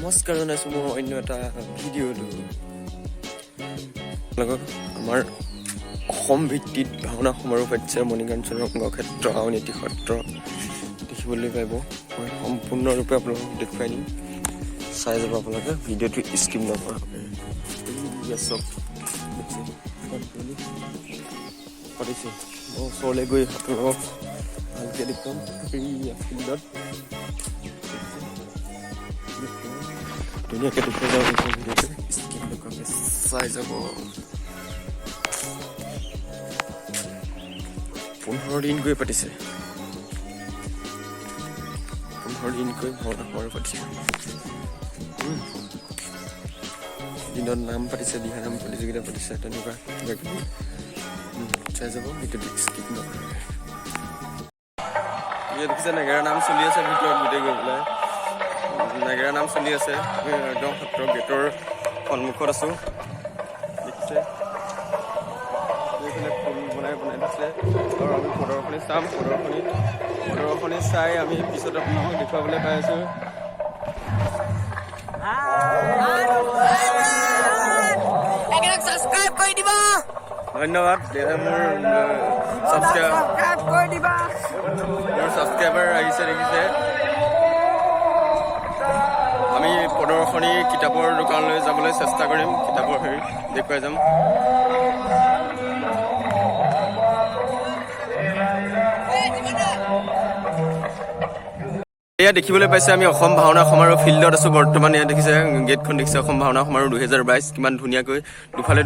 নমস্কাৰ জনাইছোঁ মোৰ অন্য এটা ভিডিঅ'লৈ। লগত আমাৰ অসম ভিত্তিত ভাওনা সমাৰোহ পাতিছে মণিকাঞ্চন ৰংগক্ষেত্ৰ আউনীআটী সত্ৰ দেখিবলৈ পাব। মই সম্পূৰ্ণৰূপে আপোনালোকক দেখুৱাই দিম, চাই যাব আপোনালোকে, ভিডিঅ'টো স্কিপ নকৰাকৈ। পাতিছে মই ওচৰলৈ গৈ আপোনালোকক ভালকৈ দেখুৱাম। ফিল্ডত ধুনীয়াকৈ দেখুৱাই যাব ভিডিঅ'টো স্কিপ নকৰাকৈ চাই যাব। 15 দিনকৈ পাতিছে, 15 দিনকৈ ভাওনা সমাৰোহ পাতিছে। দিনত নাম পাতিছে, দিহানাম প্ৰতিযোগিতা পাতিছে, তেনেকুৱা কিবা কিবি চাই যাব ভিডিঅ'টো স্কিপ নকৰাকৈ। দেখিছে নেগেৰা নাম চলি আছে ভিতৰত, গোটেই গৈ পেলাই নেগেৰা নাম চলি আছে। একদম সত্ৰ গেটৰ সন্মুখত আছোঁ। দেখিছে এইফালে ফুল বনাই দিছে আৰু আমি প্ৰদৰ্শনী চাম। প্ৰদৰ্শনী চাই আমি পিছত আপোনালোকক দেখুৱাবলৈ পাই আছোঁ। ধন্যবাদ। মোৰ ছাবস্ক্ৰাইবাৰ আহিছে, দেখিছে। আমি প্ৰদৰ্শনী কিতাপৰ দোকানলৈ যাবলৈ চেষ্টা কৰিম, কিতাপৰ হেৰি দেখুৱাই যাম। এয়া দেখিবলৈ পাইছে আমি অসম ভাওনা সমাৰোহ ফিল্ডত আছোঁ বৰ্তমান। এয়া দেখিছে গেটখন, দেখিছে অসম ভাওনা সমাৰোহ 2022 কিমান ধুনীয়াকৈ দুফালে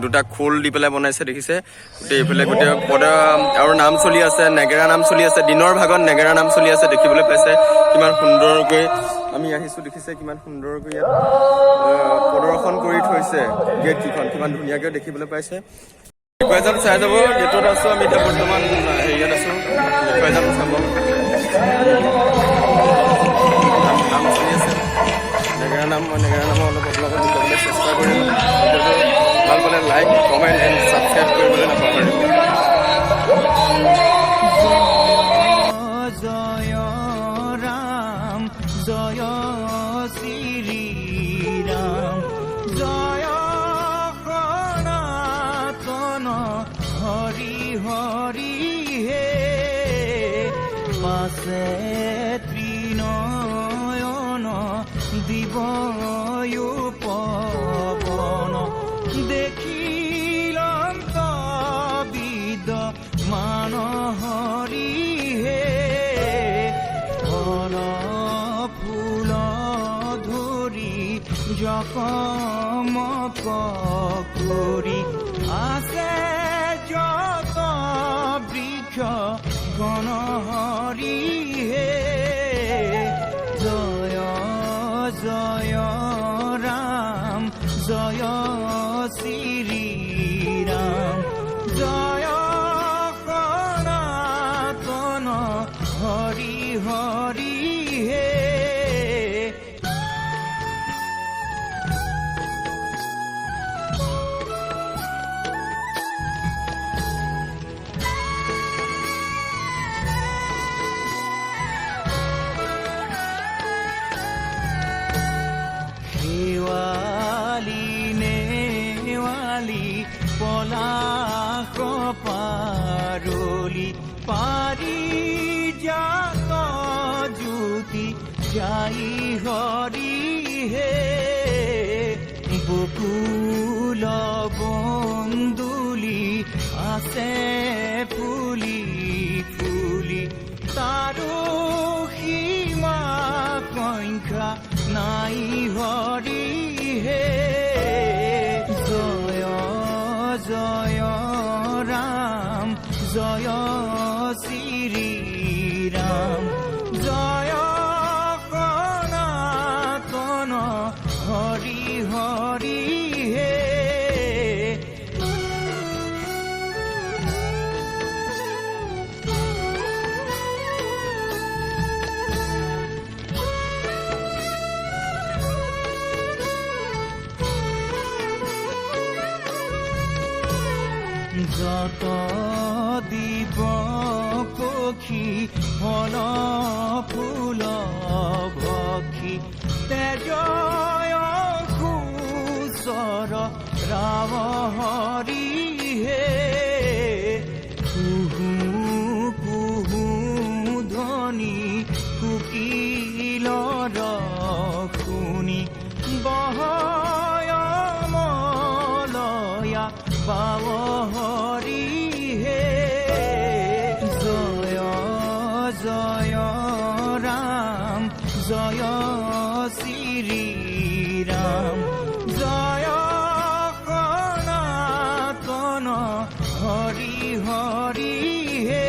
দুটা খোল দি পেলাই বনাইছে, দেখিছে। গোটেই এইফালে গোটেই আৰু নাম চলি আছে, নেগেৰা নাম চলি আছে। দিনৰ ভাগত নেগেৰা নাম চলি আছে, দেখিবলৈ পাইছে কিমান সুন্দৰকৈ আমি আহিছোঁ। দেখিছে কিমান সুন্দৰকৈ ইয়াত প্ৰদৰ্শন কৰি থৈছে গেট কেইখন, কিমান ধুনীয়াকৈ দেখিবলৈ পাইছে। দেখুৱাই যাম, চাই যাব। গেটত আছোঁ আমি এতিয়া বৰ্তমান, হেৰিয়াত আছোঁ, দেখুৱাই যাম, চাব। নাম চলি আছে নেগেৰা নাম, মই নেগেৰা নামৰ অলপ আপোনালোকক দেখুৱাবলৈ চেষ্টা কৰিম। ভাল পালে লাইক, কমেণ্ট এণ্ড ছাবস্ক্ৰাইব কৰিবলৈ নাপাহৰিব। জয় ৰাম, জয় শ্ৰী ৰাম, জয় সনাতন হৰি হৰি হে, পাছে ত্ৰিনয়ন দিবয়ো পৱন, দেখিলন্ত বিদ মান হৰি হে, ফল ফুল ধৰি জকমক কৰি আছে যত বৃক্ষ গণ হৰি হে, জয় জয় ৰাম, জয় শ্ৰী ৰাম, জয় সনাতন হৰি হৰি হে। নেৱালি পলাশ পাৰলি, পাৰি জাত জ্যোতি যাই হৰি হে, বকুল বন্দুলি আছে ফুলি ফুলি, তাৰো সীমা সংখ্যা নাই হৰি হে, জয় জয় ৰাম, জয় শ্ৰী ৰাম, জয় সনাতন হৰি হৰি হে। যত দিব পক্ষী ফল ফুল ভক্ষী, তেজয় খুচৰ ৰাম হৰি হে কুহু কুহু ধ্বনি কুকিলৰ শুনি বহয় মলয়া বাৱ হৰি হে জয় জয় ৰাম জয় শ্ৰী ৰাম জয় সনাতন হৰি হৰি হে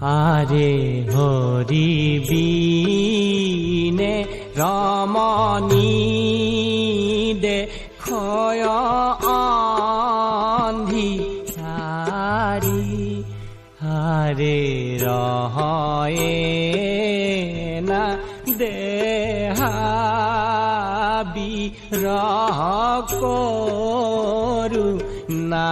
আৰে হৰি বিনে ৰমণী দেখয় অন্ধিচাৰি হাৰে ৰহয়ে না দেহাবি ৰহ কৰু না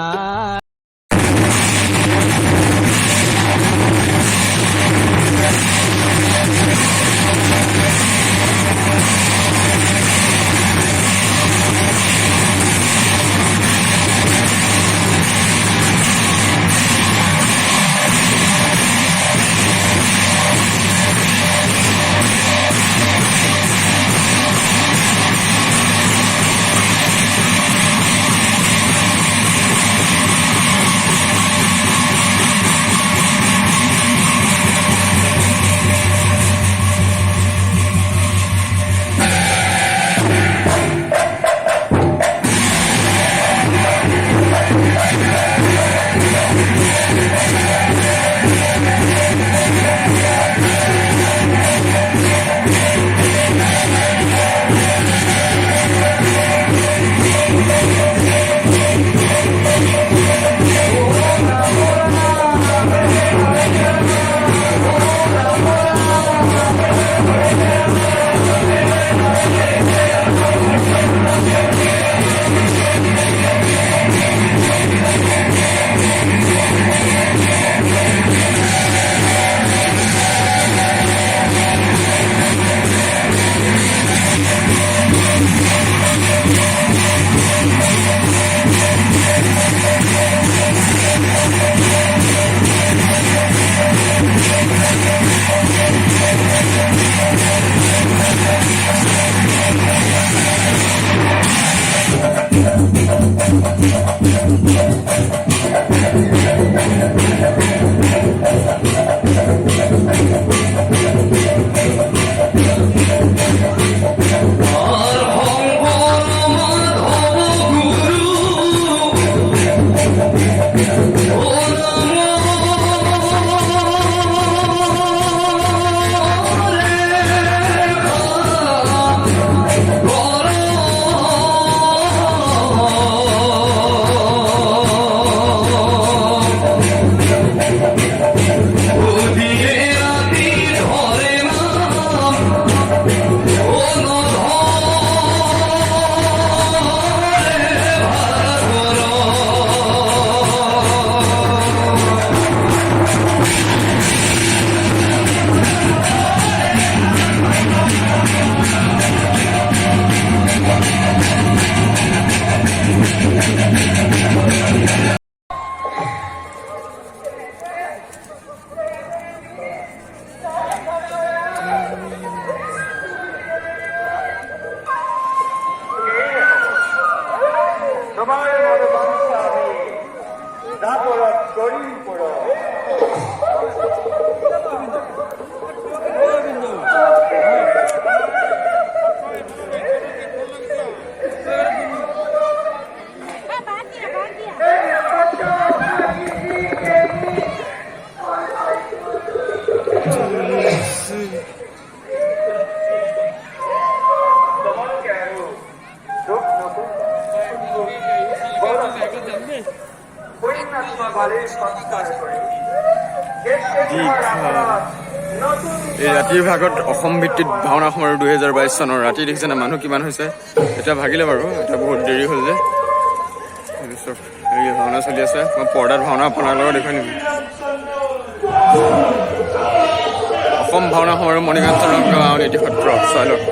এই ৰাতিৰ ভাগত অসম ভিত্তিত ভাওনা সমাৰোহ 2022 চনৰ ৰাতি দেখিছেনে মানুহ কিমান হৈছে এতিয়া ভাগিলে বাৰু এতিয়া বহুত দেৰি হ'ল যে এই ভাওনা চলি আছে মই পৰ্দাত ভাওনা আপোনাৰ লগত দেখুৱাই নিম অসম ভাওনা সমাৰোহ মণিকাঞ্চনৰ নীতি সত্ৰ চাই লওক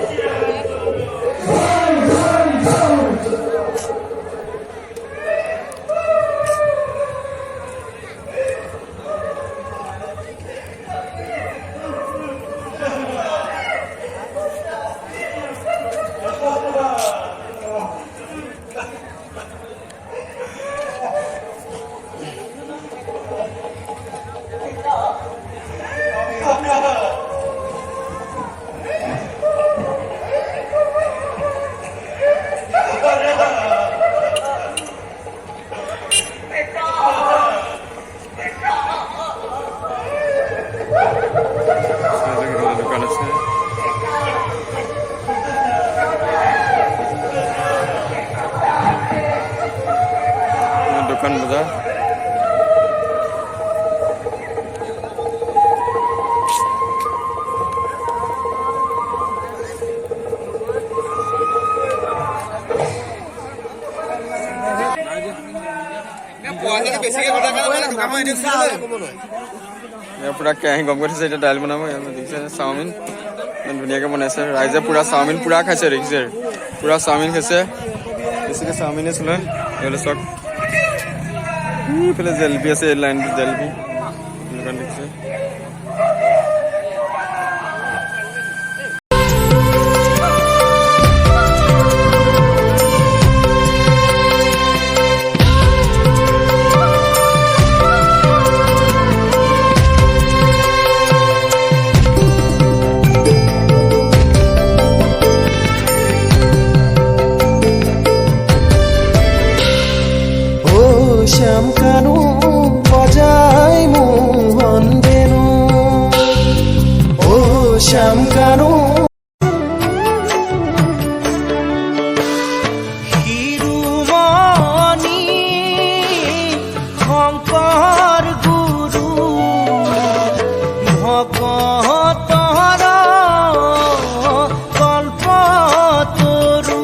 দোকান আছে দোকান বজাৰ পুৰা কেৰাহী গৰম কৰি থৈছে এতিয়া দাইল বনাব দেখিছে চাওমিন ইমান ধুনীয়াকৈ বনাইছে ৰাইজে পুৰা চাওমিন পুৰা খাইছে দেখিছে পুৰা চাওমিন খাইছে বেছিকৈ চাওমিনে চলে এইফালে চাওক এইফালে জেলেপি আছে এই লাইনটো জেলেপি দোকান দেখিছে শ্যাম কানু বজাই মোহন বেনু ও শ্যাম কানু শিৰোমণি শংকৰ গুৰু ভকতৰ কল্পতৰু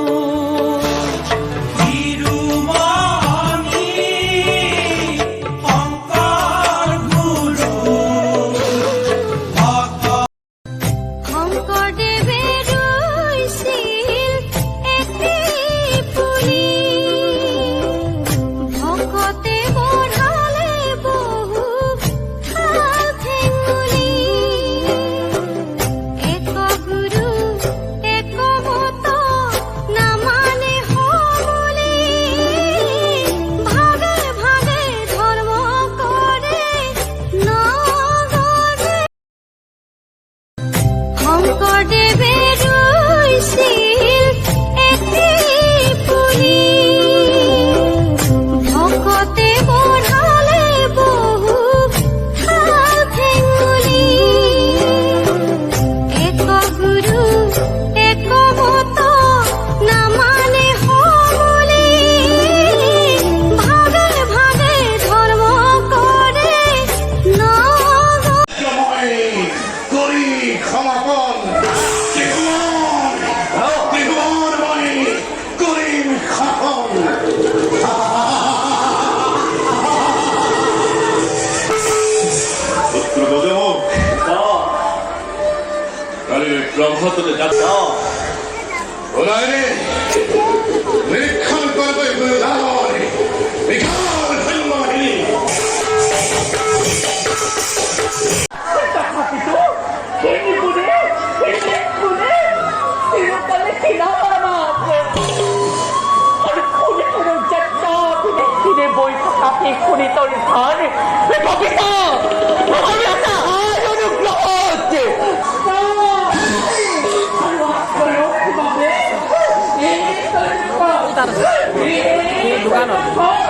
ব্ৰহ্মপুত্ৰতে যাত্ৰা ওলাই নিৰীক্ষণ কৰিবলৈ দোকানত